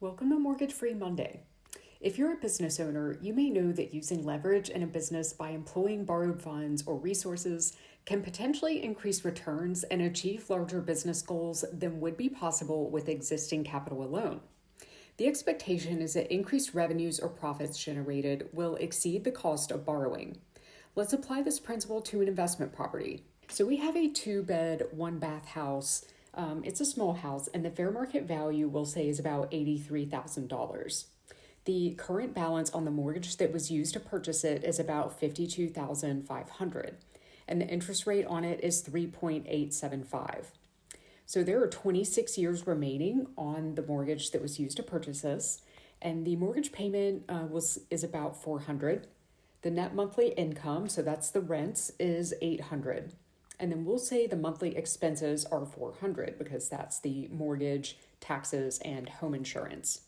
Welcome to Mortgage Free Monday. If you're a business owner, you may know that using leverage in a business by employing borrowed funds or resources can potentially increase returns and achieve larger business goals than would be possible with existing capital alone. The expectation is that increased revenues or profits generated will exceed the cost of borrowing. Let's apply this principle to an investment property. So we have a 2-bed, 1-bath house. It's a small house, and the fair market value we'll say is about $83,000. The current balance on the mortgage that was used to purchase it is about $52,500, and the interest rate on it is 3.875. So there are 26 years remaining on the mortgage that was used to purchase this, and the mortgage payment is about $400. The net monthly income, so that's the rents, is $800. And then we'll say the monthly expenses are $400 because that's the mortgage, taxes, and home insurance.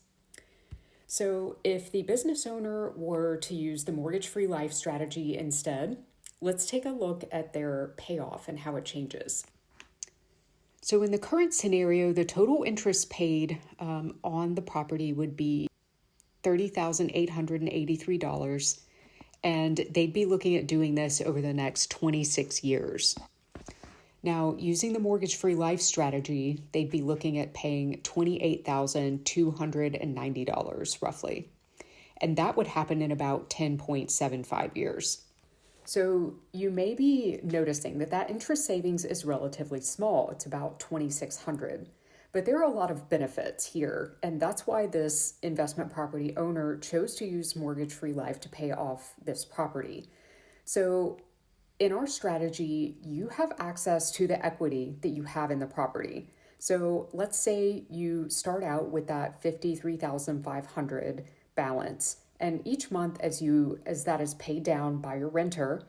So if the business owner were to use the mortgage-free life strategy instead, let's take a look at their payoff and how it changes. So in the current scenario, the total interest paid on the property would be $30,883, and they'd be looking at doing this over the next 26 years. Now, using the mortgage-free life strategy, they'd be looking at paying $28,290 roughly. And that would happen in about 10.75 years. So you may be noticing that interest savings is relatively small. It's about $2,600. But there are a lot of benefits here, and that's why this investment property owner chose to use mortgage-free life to pay off this property. So in our strategy, you have access to the equity that you have in the property. So let's say you start out with that $53,500 balance, and each month as that is paid down by your renter,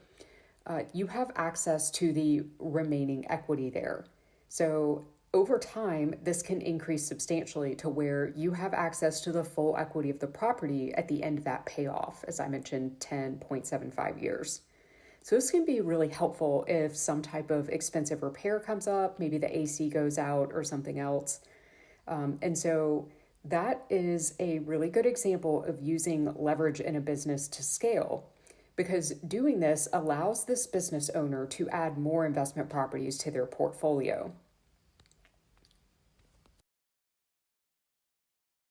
you have access to the remaining equity there. So over time, this can increase substantially to where you have access to the full equity of the property at the end of that payoff, as I mentioned, 10.75 years. So this can be really helpful if some type of expensive repair comes up, maybe the AC goes out or something else. And so that is a really good example of using leverage in a business to scale, because doing this allows this business owner to add more investment properties to their portfolio.